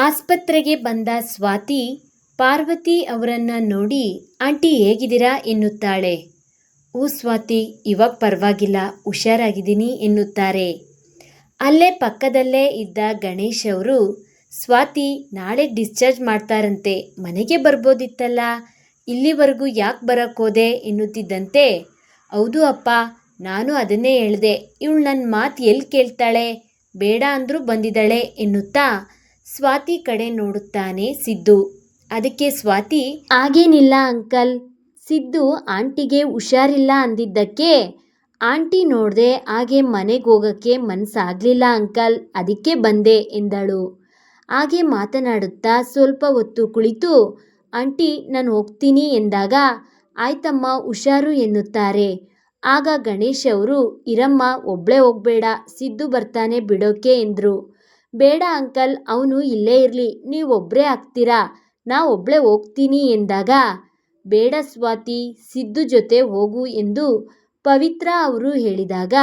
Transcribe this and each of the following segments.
ಆಸ್ಪತ್ರೆಗೆ ಬಂದ ಸ್ವಾತಿ ಪಾರ್ವತಿ ಅವರನ್ನ ನೋಡಿ ಆಂಟಿ ಹೇಗಿದ್ದೀರಾ ಎನ್ನುತ್ತಾಳೆ. ಓ ಸ್ವಾತಿ, ಇವಾಗ ಪರವಾಗಿಲ್ಲ, ಹುಷಾರಾಗಿದ್ದೀನಿ ಎನ್ನುತ್ತಾರೆ. ಅಲ್ಲೇ ಪಕ್ಕದಲ್ಲೇ ಇದ್ದ ಗಣೇಶ್ ಅವರು, ಸ್ವಾತಿ ನಾಳೆ ಡಿಸ್ಚಾರ್ಜ್ ಮಾಡ್ತಾರಂತೆ, ಮನೆಗೆ ಬರ್ಬೋದಿತ್ತಲ್ಲ, ಇಲ್ಲಿವರೆಗೂ ಯಾಕೆ ಬರೋಕ್ಕೋದೆ ಎನ್ನುತ್ತಿದ್ದಂತೆ, ಹೌದು ಅಪ್ಪ, ನಾನು ಅದನ್ನೇ ಹೇಳ್ದೆ, ಇವಳು ನನ್ನ ಮಾತು ಎಲ್ಲಿ ಕೇಳ್ತಾಳೆ, ಬೇಡ ಅಂದರೂ ಬಂದಿದ್ದಾಳೆ ಎನ್ನುತ್ತಾ ಸ್ವಾತಿ ಕಡೆ ನೋಡುತ್ತಾನೆ ಸಿದ್ದು. ಅದಕ್ಕೆ ಸ್ವಾತಿ, ಹಾಗೇನಿಲ್ಲ ಅಂಕಲ್, ಸಿದ್ದು ಆಂಟಿಗೆ ಹುಷಾರಿಲ್ಲ ಅಂದಿದ್ದಕ್ಕೆ ಆಂಟಿ ನೋಡಿದೆ, ಹಾಗೆ ಮನೆಗೆ ಹೋಗೋಕ್ಕೆ ಮನಸ್ಸಾಗಲಿಲ್ಲ ಅಂಕಲ್, ಅದಕ್ಕೆ ಬಂದೆ ಎಂದಳು. ಹಾಗೆ ಮಾತನಾಡುತ್ತಾ ಸ್ವಲ್ಪ ಹೊತ್ತು ಕುಳಿತು, ಆಂಟಿ ನಾನು ಹೋಗ್ತೀನಿ ಎಂದಾಗ, ಆಯ್ತಮ್ಮ ಹುಷಾರು ಎನ್ನುತ್ತಾರೆ. ಆಗ ಗಣೇಶ್ ಅವರು, ಇರಮ್ಮ, ಒಬ್ಬಳೇ ಹೋಗಬೇಡ, ಸಿದ್ದು ಬರ್ತಾನೆ ಬಿಡೋಕೆ ಎಂದರು. ಬೇಡ ಅಂಕಲ್, ಅವನು ಇಲ್ಲೇ ಇರಲಿ, ನೀವೊಬ್ಬರೇ ಆಗ್ತೀರಾ, ನಾ ಒಬ್ಬಳೇ ಹೋಗ್ತೀನಿ ಎಂದಾಗ, ಬೇಡ ಸ್ವಾತಿ, ಸಿದ್ದು ಜೊತೆ ಹೋಗು ಎಂದು ಪವಿತ್ರ ಅವರು ಹೇಳಿದಾಗ,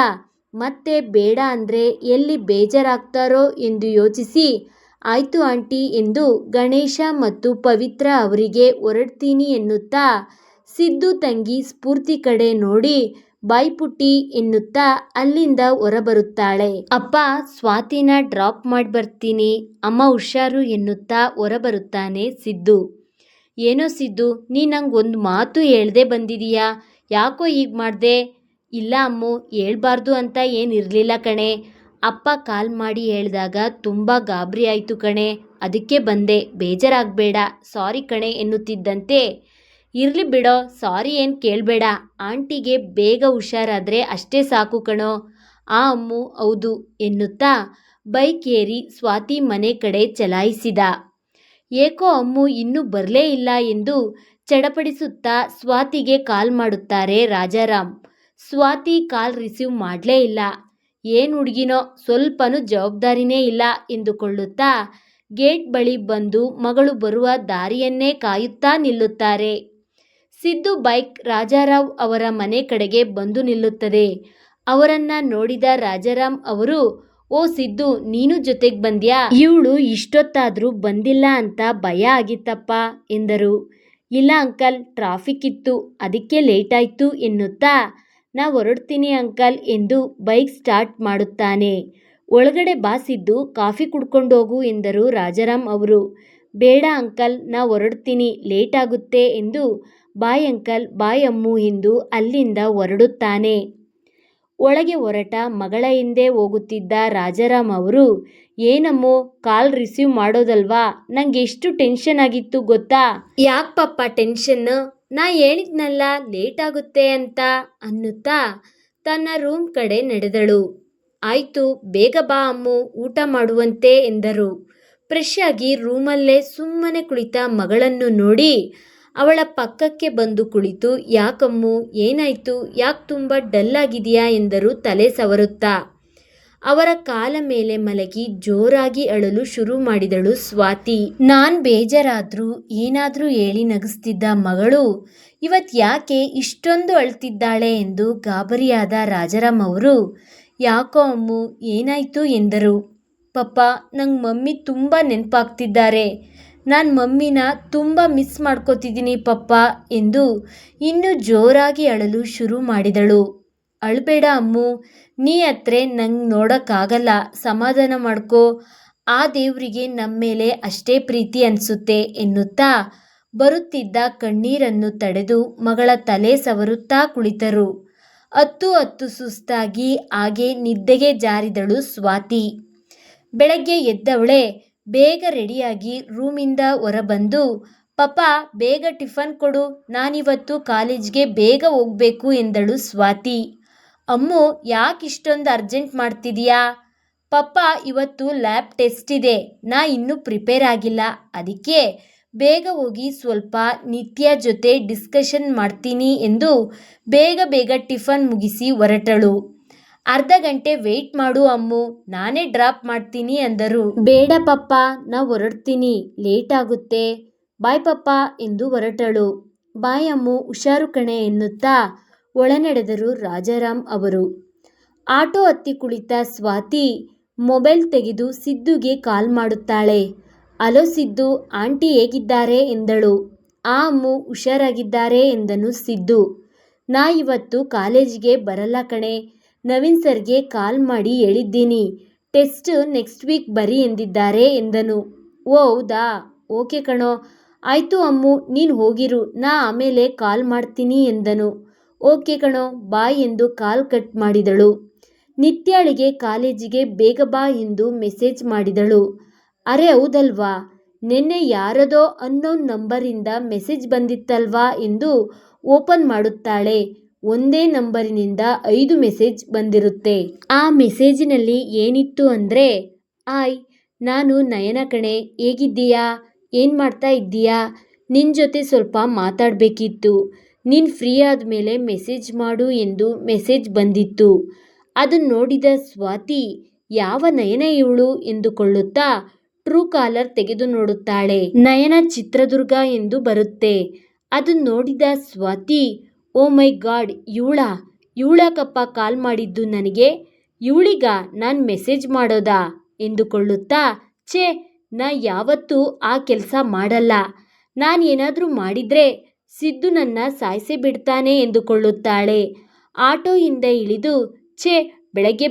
ಮತ್ತೆ ಬೇಡ ಅಂದರೆ ಎಲ್ಲಿ ಬೇಜಾರಾಗ್ತಾರೋ ಎಂದು ಯೋಚಿಸಿ, ಆಯಿತು ಆಂಟಿ ಎಂದು ಗಣೇಶ ಮತ್ತು ಪವಿತ್ರ ಅವರಿಗೆ ಹೊರಡ್ತೀನಿ ಎನ್ನುತ್ತಾ ಸಿದ್ದು ತಂಗಿ ಸ್ಫೂರ್ತಿ ಕಡೆ ನೋಡಿ, ಬಾಯ್ ಪುಟ್ಟಿ ಎನ್ನುತ್ತಾ ಅಲ್ಲಿಂದ ಹೊರಬರುತ್ತಾಳೆ. ಅಪ್ಪ, ಸ್ವಾತಿನ ಡ್ರಾಪ್ ಮಾಡಿ ಬರ್ತೀನಿ, ಅಮ್ಮ ಹುಷಾರು ಎನ್ನುತ್ತಾ ಹೊರಬರುತ್ತಾನೆ ಸಿದ್ದು. ಏನೋ ಸಿದ್ದು, ನೀ ನಂಗೆ ಒಂದು ಮಾತು ಹೇಳ್ದೆ ಬಂದಿದೀಯಾ, ಯಾಕೋ ಹೀಗೆ ಮಾಡಿದೆ. ಇಲ್ಲ ಅಮ್ಮು, ಹೇಳ್ಬಾರ್ದು ಅಂತ ಏನಿರಲಿಲ್ಲ ಕಣೆ, ಅಪ್ಪ ಕಾಲ್ ಮಾಡಿ ಹೇಳಿದಾಗ ತುಂಬ ಗಾಬರಿ ಆಯಿತು ಕಣೆ, ಅದಕ್ಕೆ ಬಂದೆ, ಬೇಜಾರಾಗಬೇಡ, ಸಾರಿ ಕಣೆ ಎನ್ನುತ್ತಿದ್ದಂತೆ, ಇರಲಿ ಬಿಡೋ, ಸಾರಿ ಏನು ಕೇಳಬೇಡ, ಆಂಟಿಗೆ ಬೇಗ ಹುಷಾರಾದರೆ ಅಷ್ಟೇ ಸಾಕು ಕಣೋ. ಆ ಅಮ್ಮು, ಹೌದು ಎನ್ನುತ್ತಾ ಬೈಕ್ ಏರಿ ಸ್ವಾತಿ ಮನೆ ಕಡೆ ಚಲಾಯಿಸಿದ. ಏಕೋ ಅಮ್ಮು ಇನ್ನೂ ಬರಲೇ ಇಲ್ಲ ಎಂದು ಚಡಪಡಿಸುತ್ತಾ ಸ್ವಾತಿಗೆ ಕಾಲ್ ಮಾಡುತ್ತಾರೆ ರಾಜಾರಾಮ್. ಸ್ವಾತಿ ಕಾಲ್ ರಿಸೀವ್ ಮಾಡಲೇ ಇಲ್ಲ. ಏನು ಹುಡುಗಿನೋ, ಸ್ವಲ್ಪನೂ ಜವಾಬ್ದಾರಿನೇ ಇಲ್ಲ ಎಂದುಕೊಳ್ಳುತ್ತಾ ಗೇಟ್ ಬಳಿ ಬಂದು ಮಗಳು ಬರುವ ದಾರಿಯನ್ನೇ ಕಾಯುತ್ತಾ ನಿಲ್ಲುತ್ತಾರೆ. ಸಿದ್ದು ಬೈಕ್ ರಾಜಾರಾವ್ ಅವರ ಮನೆ ಕಡೆಗೆ ಬಂದು ನಿಲ್ಲುತ್ತದೆ. ಅವರನ್ನ ನೋಡಿದ ರಾಜಾರಾಮ್ ಅವರು, ಓ ಸಿದ್ದು, ನೀನು ಜೊತೆಗೆ ಬಂದ್ಯಾ, ಇವಳು ಇಷ್ಟೊತ್ತಾದರೂ ಬಂದಿಲ್ಲ ಅಂತ ಭಯ ಆಗಿತ್ತಪ್ಪ ಎಂದರು. ಇಲ್ಲ ಅಂಕಲ್, ಟ್ರಾಫಿಕ್ ಇತ್ತು, ಅದಕ್ಕೆ ಲೇಟ್ ಆಯಿತು ಎನ್ನುತ್ತಾ, ನಾ ಹೊರಡ್ತೀನಿ ಅಂಕಲ್ ಎಂದು ಬೈಕ್ ಸ್ಟಾರ್ಟ್ ಮಾಡುತ್ತಾನೆ. ಒಳಗಡೆ ಬಾ ಸಿದ್ದು, ಕಾಫಿ ಕುಡ್ಕೊಂಡು ಹೋಗು ಎಂದರು ರಾಜಾರಾಮ್ ಅವರು. ಬೇಡ ಅಂಕಲ್, ನಾ ಹೊರಡ್ತೀನಿ, ಲೇಟ್ ಆಗುತ್ತೆ ಎಂದು ಬಾಯ್ ಅಂಕಲ್, ಬಾಯ್ ಅಮ್ಮು ಎಂದು ಅಲ್ಲಿಂದ ಹೊರಡುತ್ತಾನೆ. ಒಳಗೆ ಹೊರಟ ಮಗಳ ಹಿಂದೆ ಹೋಗುತ್ತಿದ್ದ ರಾಜಾರಾಮ್ ಅವರು, ಏನಮ್ಮು, ಕಾಲ್ ರಿಸೀವ್ ಮಾಡೋದಲ್ವಾ, ನಂಗೆ ಎಷ್ಟು ಟೆನ್ಷನ್ ಆಗಿತ್ತು ಗೊತ್ತಾ. ಯಾಕೆ ಪಪ್ಪ ಟೆನ್ಷನ್, ನಾ ಹೇಳಿದ್ನಲ್ಲ ಲೇಟ್ ಆಗುತ್ತೆ ಅಂತ ಅನ್ನುತ್ತಾ ತನ್ನ ರೂಮ್ ಕಡೆ ನಡೆದಳು. ಆಯಿತು, ಬೇಗ ಬಾ ಅಮ್ಮು, ಊಟ ಮಾಡುವಂತೆ ಎಂದರು. ಫ್ರೆಶ್ ಆಗಿ ರೂಮಲ್ಲೇ ಸುಮ್ಮನೆ ಕುಳಿತ ಮಗಳನ್ನು ನೋಡಿ ಅವಳ ಪಕ್ಕಕ್ಕೆ ಬಂದು ಕುಳಿತು, ಯಾಕಮ್ಮು, ಏನಾಯಿತು, ಯಾಕೆ ತುಂಬ ಡಲ್ ಆಗಿದೆಯಾ ಎಂದರು ತಲೆ ಸವರುತ್ತಾ. ಅವರ ಕಾಲ ಮೇಲೆ ಮಲಗಿ ಜೋರಾಗಿ ಅಳಲು ಶುರು ಮಾಡಿದಳು ಸ್ವಾತಿ. ನಾನ್ ಬೇಜಾರಾದ್ರೂ ಏನಾದರೂ ಹೇಳಿ ನಗಿಸ್ತಿದ್ದ ಮಗಳು ಇವತ್ತು ಯಾಕೆ ಇಷ್ಟೊಂದು ಅಳ್ತಿದ್ದಾಳೆ ಎಂದು ಗಾಬರಿಯಾದ ರಾಜಾರಾಮ್ ಅವರು, ಯಾಕೋ ಅಮ್ಮು, ಏನಾಯಿತು ಎಂದರು. ಪಪ್ಪ, ನಂಗೆ ಮಮ್ಮಿ ತುಂಬ ನೆನಪಾಗ್ತಿದ್ದಾರೆ, ನಾನು ಮಮ್ಮಿನ ತುಂಬ ಮಿಸ್ ಮಾಡ್ಕೋತಿದ್ದೀನಿ ಪಪ್ಪ ಎಂದು ಇನ್ನೂ ಜೋರಾಗಿ ಅಳಲು ಶುರು ಮಾಡಿದಳು. ಅಳಬೇಡ ಅಮ್ಮು, ನೀ ಹತ್ರ ನಂಗೆ ನೋಡೋಕ್ಕಾಗಲ್ಲ, ಸಮಾಧಾನ ಮಾಡ್ಕೋ, ಆ ದೇವರಿಗೆ ನಮ್ಮ ಮೇಲೆ ಅಷ್ಟೇ ಪ್ರೀತಿ ಅನಿಸುತ್ತೆ ಎನ್ನುತ್ತಾ ಬರುತ್ತಿದ್ದ ಕಣ್ಣೀರನ್ನು ತಡೆದು ಮಗಳ ತಲೆ ಸವರುತ್ತಾ ಕುಳಿತರು. ಹತ್ತು ಸುಸ್ತಾಗಿ ಹಾಗೆ ನಿದ್ದೆಗೆ ಜಾರಿದಳು ಸ್ವಾತಿ. ಬೆಳಗ್ಗೆ ಎದ್ದವಳೆ ಬೇಗ ರೆಡಿಯಾಗಿ ರೂಮಿಂದ ಹೊರಬಂದು, ಪಪ್ಪ ಬೇಗ ಟಿಫನ್ ಕೊಡು, ನಾನಿವತ್ತು ಕಾಲೇಜ್ಗೆ ಬೇಗ ಹೋಗಬೇಕು ಎಂದಳು ಸ್ವಾತಿ. ಅಮ್ಮು, ಯಾಕೆ ಇಷ್ಟೊಂದು ಅರ್ಜೆಂಟ್ ಮಾಡ್ತಿದೀಯಾ. ಪಪ್ಪ ಇವತ್ತು ಲ್ಯಾಬ್ ಟೆಸ್ಟ್ ಇದೆ, ನಾ ಇನ್ನೂ ಪ್ರಿಪೇರ್ ಆಗಿಲ್ಲ, ಅದಕ್ಕೆ ಬೇಗ ಹೋಗಿ ಸ್ವಲ್ಪ ನಿತ್ಯ ಜೊತೆ ಡಿಸ್ಕಷನ್ ಮಾಡ್ತೀನಿ ಎಂದು ಬೇಗ ಟಿಫನ್ ಮುಗಿಸಿ ಹೊರಟಳು. ಅರ್ಧ ಗಂಟೆ ವೆಯ್ಟ್ ಮಾಡು ಅಮ್ಮು, ನಾನೇ ಡ್ರಾಪ್ ಮಾಡ್ತೀನಿ ಅಂದರು. ಬೇಡ ಪಪ್ಪ, ನಾ ಹೊರಡ್ತೀನಿ, ಲೇಟ್ ಆಗುತ್ತೆ, ಬಾಯ್ ಪಪ್ಪ ಎಂದು ಹೊರಟಳು. ಬಾಯ್ ಅಮ್ಮು, ಹುಷಾರು ಕಣೆ ಎನ್ನುತ್ತಾ ಒಳನಡೆದರು ರಾಜಾರಾಮ್ ಅವರು. ಆಟೋ ಹತ್ತಿ ಕುಳಿತ ಸ್ವಾತಿ ಮೊಬೈಲ್ ತೆಗೆದು ಸಿದ್ದುಗೆ ಕಾಲ್ ಮಾಡುತ್ತಾಳೆ. ಅಲೋ ಸಿದ್ದು, ಆಂಟಿ ಹೇಗಿದ್ದಾರೆ ಎಂದಳು. ಆ ಅಮ್ಮು ಹುಷಾರಾಗಿದ್ದಾರೆ ಎಂದನು ಸಿದ್ದು. ನಾ ಇವತ್ತು ಕಾಲೇಜಿಗೆ ಬರಲ್ಲ ಕಣೆ, ನವೀನ್ ಸರ್ಗೆ ಕಾಲ್ ಮಾಡಿ ಹೇಳಿದ್ದೀನಿ, ಟೆಸ್ಟ್ ನೆಕ್ಸ್ಟ್ ವೀಕ್ ಬರಿ ಎಂದಿದ್ದಾರೆ ಎಂದನು. ಓ ಹೌದಾ, ಓಕೆ ಕಣೋ, ಆಯಿತು ಅಮ್ಮು, ನೀನು ಹೋಗಿರು, ನಾ ಆಮೇಲೆ ಕಾಲ್ ಮಾಡ್ತೀನಿ ಎಂದನು. ಓಕೆ ಕಣೋ, ಬಾಯ್ ಎಂದು ಕಾಲ್ ಕಟ್ ಮಾಡಿದಳು. ನಿತ್ಯಾಳಿಗೆ ಕಾಲೇಜಿಗೆ ಬೇಗ ಬಾ ಎಂದು ಮೆಸೇಜ್ ಮಾಡಿದಳು. ಅರೆ ಹೌದಲ್ವಾ, ನಿನ್ನೆ ಯಾರದೋ ಅನ್ನೋನ್ ನಂಬರಿಂದ ಮೆಸೇಜ್ ಬಂದಿತ್ತಲ್ವಾ ಎಂದು ಓಪನ್ ಮಾಡುತ್ತಾಳೆ. ಒಂದೇ ನಂಬರಿನಿಂದ 5 ಮೆಸೇಜ್ ಬಂದಿರುತ್ತೆ. ಆ ಮೆಸೇಜಿನಲ್ಲಿ ಏನಿತ್ತು ಅಂದರೆ, ಆಯ್, ನಾನು ನಯನ ಕಣೆ, ಹೇಗಿದ್ದೀಯಾ, ಏನು ಮಾಡ್ತಾ ಇದ್ದೀಯಾ, ನಿನ್ನ ಜೊತೆ ಸ್ವಲ್ಪ ಮಾತಾಡಬೇಕಿತ್ತು, ನೀನು ಫ್ರೀ ಆದಮೇಲೆ ಮೆಸೇಜ್ ಮಾಡು ಎಂದು ಮೆಸೇಜ್ ಬಂದಿತ್ತು. ಅದನ್ನು ನೋಡಿದ ಸ್ವಾತಿ, ಯಾವ ನಯನ ಇವಳು ಎಂದುಕೊಳ್ಳುತ್ತಾ ಟ್ರೂ ಕಾಲರ್ ತೆಗೆದು ನೋಡುತ್ತಾಳೆ. ನಯನ ಚಿತ್ರದುರ್ಗ ಎಂದು ಬರುತ್ತೆ. ಅದನ್ನು ನೋಡಿದ ಸ್ವಾತಿ, ಓ ಮೈ ಗಾಡ್, ಇವಳಾಕಪ್ಪ ಕಾಲ್ ಮಾಡಿದ್ದು ನನಗೆ, ಇವಳಿಗ ನಾನು ಮೆಸೇಜ್ ಮಾಡೋದಾ ಎಂದುಕೊಳ್ಳುತ್ತಾ, ಛೇ, ನಾ ಯಾವತ್ತೂ ಆ ಕೆಲಸ ಮಾಡಲ್ಲ, ನಾನು ಏನಾದರೂ ಮಾಡಿದರೆ ಸಿದ್ದು ನನ್ನ ಸಾಯಿಸೇ ಬಿಡ್ತಾನೆ ಎಂದುಕೊಳ್ಳುತ್ತಾಳೆ. ಆಟೋಯಿಂದ ಇಳಿದು, ಛೇ,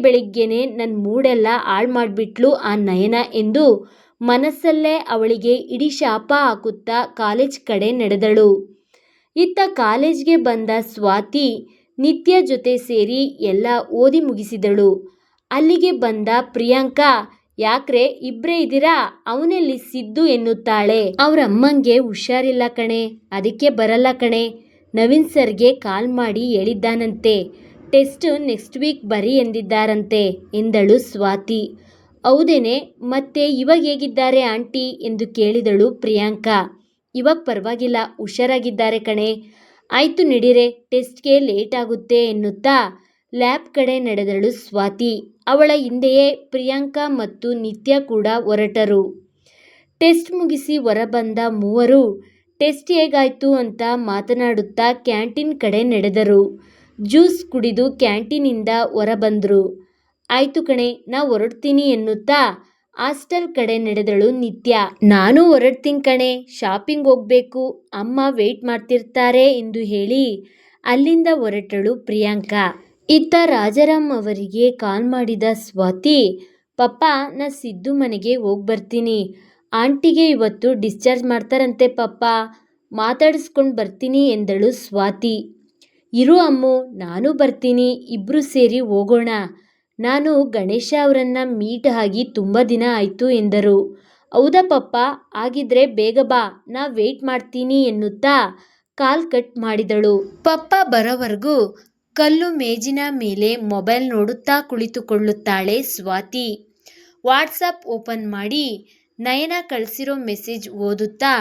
ಬೆಳಗ್ಗೆನೇ ನನ್ನ ಮೂಡೆಲ್ಲ ಹಾಳು ಮಾಡಿಬಿಟ್ಲು ಆ ನಯನ ಎಂದು ಮನಸ್ಸಲ್ಲೇ ಅವಳಿಗೆ ಇಡೀ ಶಾಪ ಹಾಕುತ್ತಾ ಕಾಲೇಜ್ ಕಡೆ ನಡೆದಳು. ಇತ್ತ ಕಾಲೇಜ್ಗೆ ಬಂದ ಸ್ವಾತಿ ನಿತ್ಯ ಜೊತೆ ಸೇರಿ ಎಲ್ಲ ಓದಿ ಮುಗಿಸಿದಳು. ಅಲ್ಲಿಗೆ ಬಂದ ಪ್ರಿಯಾಂಕಾ, ಯಾಕ್ರೆ ಇಬ್ಬರೇ ಇದ್ದೀರಾ, ಅವನೆಲ್ಲಿ ಸಿದ್ದು ಎನ್ನುತ್ತಾಳೆ. ಅವ್ರ ಅಮ್ಮಂಗೆ ಹುಷಾರಿಲ್ಲ ಕಣೆ, ಅದಕ್ಕೆ ಬರಲ್ಲ ಕಣೆ, ನವೀನ್ ಸರ್ಗೆ ಕಾಲ್ ಮಾಡಿ ಹೇಳಿದ್ದಾನಂತೆ, ಟೆಸ್ಟ್ ನೆಕ್ಸ್ಟ್ ವೀಕ್ ಬರಿ ಎಂದಿದ್ದಾರಂತೆ ಎಂದಳು ಸ್ವಾತಿ. ಹೌದೇನೆ, ಮತ್ತೆ ಇವಾಗ ಹೇಗಿದ್ದಾರೆ ಆಂಟಿ ಎಂದು ಕೇಳಿದಳು ಪ್ರಿಯಾಂಕಾ. ಇವಾಗ ಪರವಾಗಿಲ್ಲ, ಹುಷಾರಾಗಿದ್ದಾರೆ ಕಣೆ. ಆಯಿತು ನಡೀರೆ, ಟೆಸ್ಟ್ಗೆ ಲೇಟ್ ಆಗುತ್ತೆ ಎನ್ನುತ್ತಾ ಲ್ಯಾಬ್ ಕಡೆ ನಡೆದಳು ಸ್ವಾತಿ. ಅವಳ ಹಿಂದೆಯೇ ಪ್ರಿಯಾಂಕಾ ಮತ್ತು ನಿತ್ಯ ಕೂಡ ಹೊರಟರು. ಟೆಸ್ಟ್ ಮುಗಿಸಿ ಹೊರಬಂದ ಮೂವರು ಟೆಸ್ಟ್ ಹೇಗಾಯಿತು ಅಂತ ಮಾತನಾಡುತ್ತಾ ಕ್ಯಾಂಟೀನ್ ಕಡೆ ನಡೆದರು. ಜ್ಯೂಸ್ ಕುಡಿದು ಕ್ಯಾಂಟೀನಿಂದ ಹೊರಬಂದರು. ಆಯಿತು ಕಣೆ, ನಾ ಹೊರಡ್ತೀನಿ ಎನ್ನುತ್ತಾ ಹಾಸ್ಟೆಲ್ ಕಡೆ ನಡೆದಳು ನಿತ್ಯ. ನಾನು ಹೊರಡ್ತೀನಿ ಕಣೆ, ಶಾಪಿಂಗ್ ಹೋಗಬೇಕು, ಅಮ್ಮ ವೆಯ್ಟ್ ಮಾಡ್ತಿರ್ತಾರೆ ಎಂದು ಹೇಳಿ ಅಲ್ಲಿಂದ ಹೊರಟಳು ಪ್ರಿಯಾಂಕಾ. ಇತ್ತ ರಾಜಾರಾಮ್ ಅವರಿಗೆ ಕಾಲ್ ಮಾಡಿದ ಸ್ವಾತಿ, ಪಪ್ಪ, ನಾ ಸಿದ್ದು ಮನೆಗೆ ಹೋಗಿ ಬರ್ತೀನಿ, ಆಂಟಿಗೆ ಇವತ್ತು ಡಿಸ್ಚಾರ್ಜ್ ಮಾಡ್ತಾರಂತೆ ಪಪ್ಪ, ಮಾತಾಡಿಸ್ಕೊಂಡು ಬರ್ತೀನಿ ಎಂದಳು ಸ್ವಾತಿ. ಇರು ಅಮ್ಮು, ನಾನು ಬರ್ತೀನಿ, ಇಬ್ಬರು ಸೇರಿ ಹೋಗೋಣ, ನಾನು ಗಣೇಶ ಅವರನ್ನ ಮೀಟ್ ಆಗಿ ತುಂಬ ದಿನ ಆಯಿತು ಎಂದರು. ಹೌದಾ ಪಪ್ಪ, ಆಗಿದ್ರೆ ಬೇಗ ಬಾ, ನಾ ವೆಯ್ಟ್ ಮಾಡ್ತೀನಿ ಎನ್ನುತ್ತಾ ಕಾಲ್ ಕಟ್ ಮಾಡಿದಳು. ಪಪ್ಪ ಬರೋವರೆಗೂ ಕಲ್ಲು ಮೇಜಿನ ಮೇಲೆ ಮೊಬೈಲ್ ನೋಡುತ್ತಾ ಕುಳಿತುಕೊಳ್ಳುತ್ತಾಳೆ ಸ್ವಾತಿ. ವಾಟ್ಸಪ್ ಓಪನ್ ಮಾಡಿ ನಯನ ಕಳಿಸಿರೋ ಮೆಸೇಜ್ ಓದುತ್ತಾ,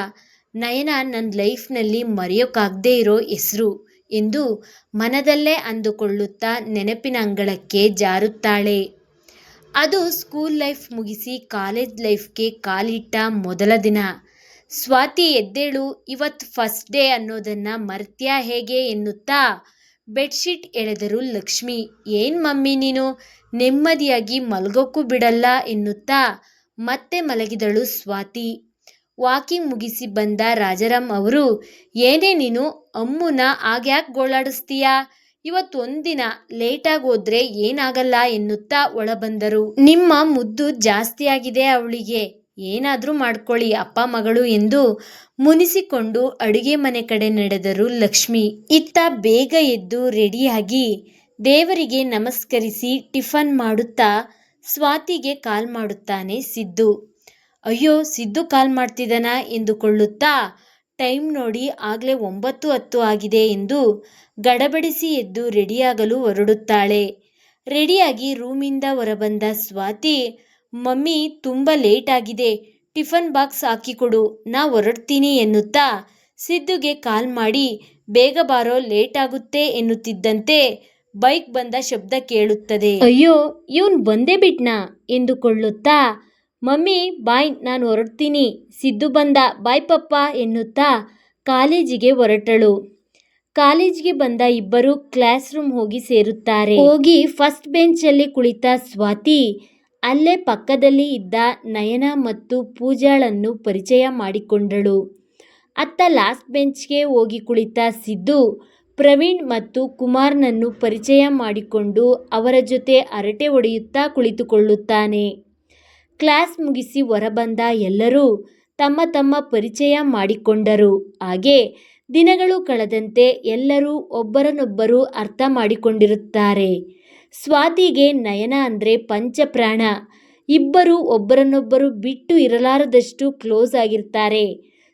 ನಯನ ನನ್ನ ಲೈಫ್ನಲ್ಲಿ ಮರೆಯೋಕ್ಕಾಗದೇ ಇರೋ ಹೆಸರು ಎಂದು ಮನದಲ್ಲೇ ಅಂದುಕೊಳ್ಳುತ್ತಾ ನೆನಪಿನ ಅಂಗಳಕ್ಕೆ ಜಾರುತ್ತಾಳೆ. ಅದು ಸ್ಕೂಲ್ ಲೈಫ್ ಮುಗಿಸಿ ಕಾಲೇಜ್ ಲೈಫ್ಗೆ ಕಾಲಿಟ್ಟ ಮೊದಲ ದಿನ. ಸ್ವಾತಿ, ಎದ್ದೇಳು, ಇವತ್ತು ಫಸ್ಟ್ ಡೇ ಅನ್ನೋದನ್ನು ಮರ್ತ್ಯಾ ಹೇಗೆ ಎನ್ನುತ್ತಾ ಬೆಡ್ಶೀಟ್ ಎಳೆದರು ಲಕ್ಷ್ಮಿ. ಏನು ಮಮ್ಮಿ ನೀನು, ನೆಮ್ಮದಿಯಾಗಿ ಮಲಗೋಕ್ಕೂ ಬಿಡಲ್ಲ ಎನ್ನುತ್ತಾ ಮತ್ತೆ ಮಲಗಿದಳು ಸ್ವಾತಿ. ವಾಕಿಂಗ್ ಮುಗಿಸಿ ಬಂದ ರಾಜಾರಾಮ್ ಅವರು, ಏನೇ ನೀನು ಅಮ್ಮುನ ಆಗ್ಯಾಕೆ ಗೋಳಾಡಿಸ್ತೀಯಾ, ಇವತ್ತೊಂದಿನ ಲೇಟಾಗಿ ಹೋದ್ರೆ ಏನಾಗಲ್ಲ ಎನ್ನುತ್ತಾ ಒಳಬಂದರು. ನಿಮ್ಮ ಮುದ್ದು ಜಾಸ್ತಿ ಆಗಿದೆ ಅವಳಿಗೆ, ಏನಾದರೂ ಮಾಡ್ಕೊಳ್ಳಿ ಅಪ್ಪ ಮಗಳು ಎಂದು ಮುನಿಸಿಕೊಂಡು ಅಡುಗೆ ಮನೆ ಕಡೆ ನಡೆದರು ಲಕ್ಷ್ಮಿ. ಇತ್ತ ಬೇಗ ಎದ್ದು ರೆಡಿಯಾಗಿ ದೇವರಿಗೆ ನಮಸ್ಕರಿಸಿ ಟಿಫನ್ ಮಾಡುತ್ತಾ ಸ್ವಾತಿಗೆ ಕಾಲ್ ಮಾಡುತ್ತಾನೆ ಸಿದ್ದು. ಅಯ್ಯೋ, ಸಿದ್ದು ಕಾಲ್ ಮಾಡ್ತಿದ್ದಾನ ಎಂದುಕೊಳ್ಳುತ್ತಾ ಟೈಮ್ ನೋಡಿ ಆಗಲೇ 9:10 ಆಗಿದೆ ಎಂದು ಗಡಬಡಿಸಿ ಎದ್ದು ರೆಡಿಯಾಗಲು ಹೊರಡುತ್ತಾಳೆ. ರೆಡಿಯಾಗಿ ರೂಮಿಂದ ಹೊರಬಂದ ಸ್ವಾತಿ, ಮಮ್ಮಿ ತುಂಬ ಲೇಟ್ ಆಗಿದೆ, ಟಿಫನ್ ಬಾಕ್ಸ್ ಹಾಕಿಕೊಡು, ನಾ ಹೊರಡ್ತೀನಿ ಎನ್ನುತ್ತಾ ಸಿದ್ದುಗೆ ಕಾಲ್ ಮಾಡಿ ಬೇಗ ಬಾರೋ, ಲೇಟ್ ಆಗುತ್ತೆ ಎನ್ನುತ್ತಿದ್ದಂತೆ ಬೈಕ್ ಬಂದ ಶಬ್ದ ಕೇಳುತ್ತದೆ. ಅಯ್ಯೋ, ಇವನು ಬಂದೇ ಬಿಟ್ನಾ ಎಂದುಕೊಳ್ಳುತ್ತಾ, ಮಮ್ಮಿ ಬಾಯ್, ನಾನು ಹೊರಡ್ತೀನಿ, ಸಿದ್ದು ಬಂದ, ಬಾಯ್ ಪಪ್ಪ ಎನ್ನುತ್ತಾ ಕಾಲೇಜಿಗೆ ಹೊರಟಳು. ಕಾಲೇಜಿಗೆ ಬಂದ ಇಬ್ಬರು ಕ್ಲಾಸ್ ರೂಮ್ ಹೋಗಿ ಸೇರುತ್ತಾರೆ. ಹೋಗಿ ಫಸ್ಟ್ ಬೆಂಚಲ್ಲಿ ಕುಳಿತ ಸ್ವಾತಿ ಅಲ್ಲೇ ಪಕ್ಕದಲ್ಲಿ ಇದ್ದ ನಯನ ಮತ್ತು ಪೂಜಾಳನ್ನು ಪರಿಚಯ ಮಾಡಿಕೊಂಡಳು. ಅತ್ತ ಲಾಸ್ಟ್ ಬೆಂಚ್ಗೆ ಹೋಗಿ ಕುಳಿತ ಸಿದ್ದು ಪ್ರವೀಣ್ ಮತ್ತು ಕುಮಾರ್ನನ್ನು ಪರಿಚಯ ಮಾಡಿಕೊಂಡು ಅವರ ಜೊತೆ ಹರಟೆ ಹೊಡೆಯುತ್ತಾ ಕುಳಿತುಕೊಳ್ಳುತ್ತಾನೆ. ಕ್ಲಾಸ್ ಮುಗಿಸಿ ಹೊರಬಂದ ಎಲ್ಲರೂ ತಮ್ಮ ತಮ್ಮ ಪರಿಚಯ ಮಾಡಿಕೊಂಡರು. ಹಾಗೆ ದಿನಗಳು ಕಳೆದಂತೆ ಎಲ್ಲರೂ ಒಬ್ಬರನ್ನೊಬ್ಬರು ಅರ್ಥ ಮಾಡಿಕೊಂಡಿರುತ್ತಾರೆ. ಸ್ವಾತಿಗೆ ನಯನ ಅಂದರೆ ಪಂಚಪ್ರಾಣ. ಇಬ್ಬರು ಒಬ್ಬರನ್ನೊಬ್ಬರು ಬಿಟ್ಟು ಇರಲಾರದಷ್ಟು ಕ್ಲೋಸ್ ಆಗಿರ್ತಾರೆ.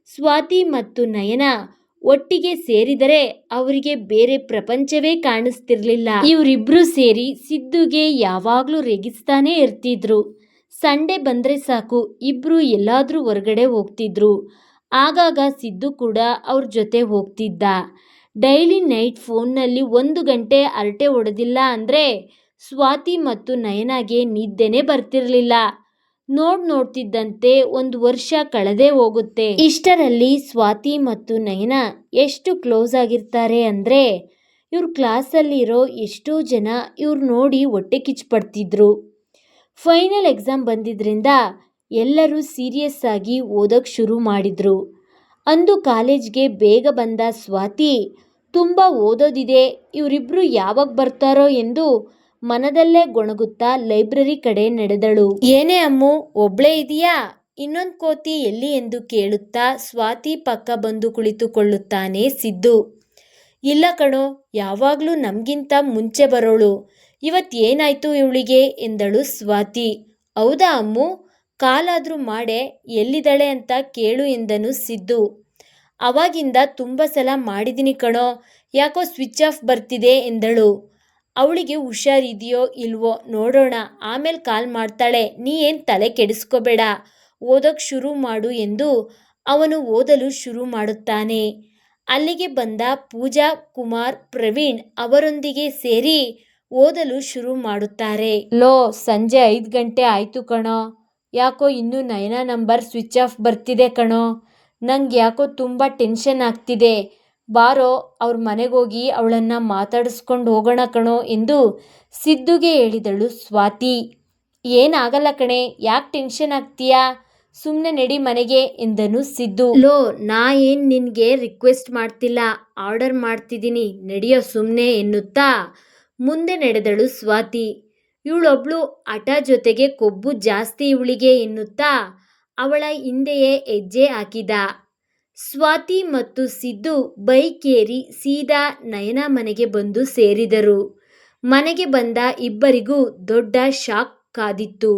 ಸ್ವಾತಿ ಮತ್ತು ನಯನ ಒಟ್ಟಿಗೆ ಸೇರಿದರೆ ಅವರಿಗೆ ಬೇರೆ ಪ್ರಪಂಚವೇ ಕಾಣಿಸ್ತಿರ್ಲಿಲ್ಲ. ಇವರಿಬ್ರು ಸೇರಿ ಸಿದ್ದುಗೆ ಯಾವಾಗಲೂ ರೇಗಿಸ್ತಾನೇ ಇರ್ತಿದ್ರು. ಸಂಡೇ ಬಂದರೆ ಸಾಕು ಇಬ್ರು ಎಲ್ಲಾದ್ರೂ ಹೊರಗಡೆ ಹೋಗ್ತಿದ್ರು. ಆಗಾಗ ಸಿದ್ದು ಕೂಡ ಅವ್ರ ಜೊತೆ ಹೋಗ್ತಿದ್ದ. ಡೈಲಿ ನೈಟ್ ಫೋನ್ನಲ್ಲಿ 1 ಗಂಟೆ ಹರಟೆ ಹೊಡೆದಿಲ್ಲ ಅಂದರೆ ಸ್ವಾತಿ ಮತ್ತು ನಯನಾಗೆ ನಿದ್ದೆನೇ ಬರ್ತಿರ್ಲಿಲ್ಲ. ನೋಡ್ತಿದ್ದಂತೆ 1 ವರ್ಷ ಕಳೆದೇ ಹೋಗುತ್ತೆ. ಇಷ್ಟರಲ್ಲಿ ಸ್ವಾತಿ ಮತ್ತು ನಯನ ಎಷ್ಟು ಕ್ಲೋಸ್ ಆಗಿರ್ತಾರೆ ಅಂದರೆ ಇವ್ರ ಕ್ಲಾಸಲ್ಲಿರೋ ಎಷ್ಟೋ ಜನ ಇವ್ರು ನೋಡಿ ಹೊಟ್ಟೆ ಕಿಚ್ಚು ಪಡ್ತಿದ್ರು. ಫೈನಲ್ ಎಕ್ಸಾಮ್ ಬಂದಿದ್ರಿಂದ ಎಲ್ಲರೂ ಸೀರಿಯಸ್ ಆಗಿ ಓದೋಕ್ಕೆ ಶುರು ಮಾಡಿದ್ರು. ಅಂದು ಕಾಲೇಜ್ಗೆ ಬೇಗ ಬಂದ ಸ್ವಾತಿ ತುಂಬ ಓದೋದಿದೆ, ಇವರಿಬ್ರು ಯಾವಾಗ ಬರ್ತಾರೋ ಎಂದು ಮನದಲ್ಲೇ ಗೊಣಗುತ್ತಾ ಲೈಬ್ರರಿ ಕಡೆ ನಡೆದಳು. ಏನೇ ಅಮ್ಮು, ಒಬ್ಳೇ ಇದೆಯಾ? ಇನ್ನೊಂದು ಕೋತಿ ಎಲ್ಲಿ ಎಂದು ಕೇಳುತ್ತಾ ಸ್ವಾತಿ ಪಕ್ಕ ಬಂದು ಕುಳಿತುಕೊಳ್ಳುತ್ತಾನೆ ಸಿದ್ದು. ಇಲ್ಲ ಕಣೋ, ಯಾವಾಗಲೂ ನಮಗಿಂತ ಮುಂಚೆ ಬರೋಳು. ಇವತ್ತೇನಾಯ್ತು ಇವಳಿಗೆ ಎಂದಳು ಸ್ವಾತಿ. ಹೌದಾ ಅಮ್ಮು, ಕಾಲಾದರೂ ಮಾಡೆ ಎಲ್ಲಿದ್ದಾಳೆ ಅಂತ ಕೇಳು ಎಂದನು ಸಿದ್ದು. ಅವಾಗಿಂದ ತುಂಬ ಸಲ ಮಾಡಿದ್ದೀನಿ ಕಣೋ, ಯಾಕೋ ಸ್ವಿಚ್ ಆಫ್ ಬರ್ತಿದೆ ಎಂದಳು. ಅವಳಿಗೆ ಹುಷಾರಿದೆಯೋ ಇಲ್ವೋ ನೋಡೋಣ, ಆಮೇಲೆ ಕಾಲ್ ಮಾಡ್ತಾಳೆ, ನೀ ಏನು ತಲೆ ಕೆಡಿಸ್ಕೋಬೇಡ, ಓದೋಕ್ಕೆ ಶುರು ಮಾಡು ಎಂದು ಅವನು ಓದಲು ಶುರು ಮಾಡುತ್ತಾನೆ. ಅಲ್ಲಿಗೆ ಬಂದ ಪೂಜಾ, ಕುಮಾರ್, ಪ್ರವೀಣ್ ಅವರೊಂದಿಗೆ ಸೇರಿ ಓದಲು ಶುರು ಮಾಡುತ್ತಾರೆ. ಲೋ, ಸಂಜೆ 5 ಗಂಟೆ ಆಯಿತು ಕಣೋ, ಯಾಕೋ ಇನ್ನೂ ನಯನ ನಂಬರ್ ಸ್ವಿಚ್ ಆಫ್ ಬರ್ತಿದೆ ಕಣೋ, ನಂಗೆ ಯಾಕೋ ತುಂಬ ಟೆನ್ಷನ್ ಆಗ್ತಿದೆ, ಬಾರೋ ಅವ್ರ ಮನೆಗೋಗಿ ಅವಳನ್ನು ಮಾತಾಡಿಸ್ಕೊಂಡು ಹೋಗೋಣ ಕಣೋ ಎಂದು ಸಿದ್ದುಗೆ ಹೇಳಿದಳು ಸ್ವಾತಿ. ಏನಾಗಲ್ಲ ಕಣೆ, ಯಾಕೆ ಟೆನ್ಷನ್ ಆಗ್ತೀಯಾ, ಸುಮ್ಮನೆ ನಡಿ ಮನೆಗೆ ಎಂದನು ಸಿದ್ದು. ಲೋ, ನಾ ಏನು ನಿನಗೆ ರಿಕ್ವೆಸ್ಟ್ ಮಾಡ್ತಿಲ್ಲ, ಆರ್ಡರ್ ಮಾಡ್ತಿದ್ದೀನಿ, ನಡೆಯೋ ಸುಮ್ಮನೆ ಎನ್ನುತ್ತಾ ಮುಂದೆ ನಡೆದಳು ಸ್ವಾತಿ. ಇವಳೊಬ್ಳು ಹಠ, ಜೊತೆಗೆ ಕೊಬ್ಬು ಜಾಸ್ತಿ ಇವಳಿಗೆ ಎನ್ನುತ್ತಾ ಅವಳ ಹಿಂದೆಯೇ ಹೆಜ್ಜೆ ಹಾಕಿದ. ಸ್ವಾತಿ ಮತ್ತು ಸಿದ್ದು ಬೈಕ್ ಏರಿ ಸೀದಾ ನಯನ ಮನೆಗೆ ಬಂದು ಸೇರಿದರು. ಮನೆಗೆ ಬಂದ ಇಬ್ಬರಿಗೂ ದೊಡ್ಡ ಶಾಕ್ ಕಾದಿತ್ತು.